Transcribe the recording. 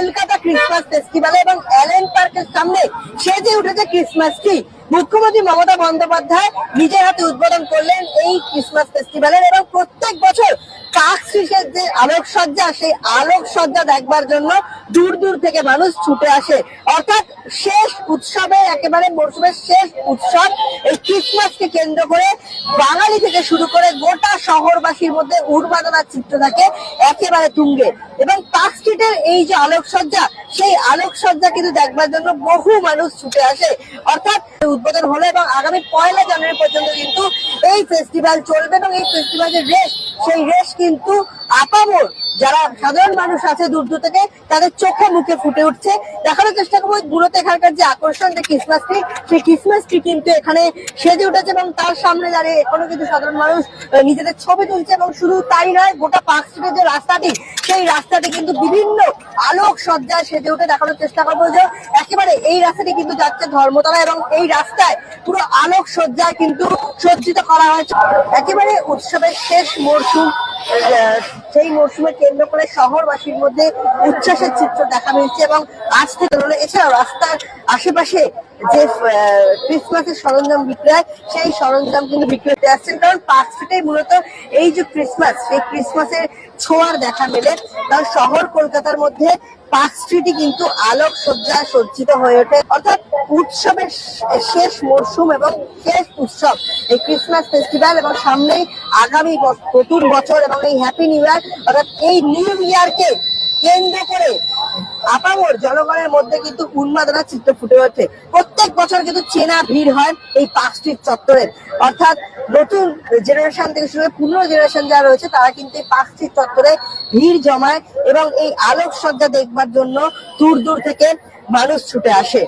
Kolkata Christmas ফেস্টিভ্যালে এবং Allen পার্কের সামনে সেজে উঠেছে ক্রিসমাস ট্রি। মুখ্যমন্ত্রী মমতা বন্দ্যোপাধ্যায় নিজের হাতে উদ্বোধন করলেন এই ক্রিসমাস ফেস্টিভ্যালের। এবং প্রত্যেক বছর পার্ক স্ট্রিটের যে আলোকসজ্জা, সেই আলোকসজ্জা দেখবার জন্য দূর দূর থেকে মানুষ ছুটে আসে। অর্থাৎ শেষ উৎসবে, একেবারে মরশুমের শেষ উৎসব এই ক্রিসমাসকে কেন্দ্র করে বাঙালি থেকে শুরু করে গোটা শহরবাসীর মধ্যে উন্মাদনার চিত্র থাকে একেবারে তুঙ্গে। এবং পার্ক স্ট্রিটের এই যে আলোকসজ্জা, সেই আলোকসজ্জা কিন্তু দেখবার জন্য বহু মানুষ ছুটে আসে। অর্থাৎ উদ্বোধন হলো এবং আগামী 1 জানুয়ারি পর্যন্ত কিন্তু এই ফেস্টিভ্যাল চলবে। এবং এই ফেস্টিভ্যালের রেস, সেই রেস কিন্তু আপামর যারা সাধারণ মানুষ আছে দূর দূর থেকে, তাদের চোখে মুখে ফুটে উঠছে। দেখানোর চেষ্টা করবো দূরত এখানকার যে আকর্ষণ, যে ক্রিসমাস ট্রি, সেই ক্রিসমাস ট্রি কিন্তু এখানে সেজে উঠেছে এবং তার সামনে দাঁড়িয়ে এখনো কিন্তু সাধারণ মানুষ নিজেদের ছবি তুলছে। এবং শুধু তাই নয়, গোটা পার্ক স্ট্রিটের যে রাস্তাটি, সেই রাস্তাটি কিন্তু বিভিন্ন আলোক সজ্জায় সেজে উঠে। দেখানোর চেষ্টা করবো যে একেবারে এই রাস্তাটি কিন্তু যাচ্ছে ধর্মতলা এবং এই রাস্তায় পুরো আলোক সজ্জায় কিন্তু সজ্জিত করা হয়েছে। একেবারে উৎসবের শেষ মরশুম, সেই মরশুমে কেন্দ্র করে শহরবাসীর মধ্যে উচ্ছ্বাসের চিত্র দেখা মিলছে। এবং আজ থেকে হলো এছাড়াও রাস্তার আশেপাশে যে ক্রিসমাসের সরঞ্জাম বিক্রি হয়, সেই সরঞ্জাম কিন্তু বিক্রি হতে আসছেন। কারণ পার্ক স্ট্রিটে মূলত এই যে ক্রিসমাস, সেই ক্রিসমাসের ছোঁয়ার দেখা মেলে। কারণ শহর কলকাতার মধ্যে পার্ক স্ট্রিটই কিন্তু আলোক সজ্জায় সজ্জিত হয়ে ওঠে। অর্থাৎ উৎসবের শেষ মরশুম এবং শেষ উৎসব এই ক্রিসমাস ফেস্টিভ্যাল। এবং সামনেই আগামী নতুন বছর এবং এই হ্যাপি নিউ ইয়ার, অর্থাৎ এই নিউ ইয়ারকে কেন্দ্র করে আপামর জনগণের মধ্যে কিন্তু উন্মাদনার চিত্র ফুটে ওঠে। প্রত্যেক বছর কিন্তু চেনা ভিড় হয় এই পার্ক স্ট্রিট চত্বরে। অর্থাৎ নতুন জেনারেশন থেকে শুরু করে পুরনো জেনারেশন যারা রয়েছে, তারা কিন্তু এই পার্ক স্ট্রিট চত্বরে ভিড় জমায় এবং এই আলোকসজ্জা দেখবার জন্য দূর দূর থেকে মানুষ ছুটে আসে।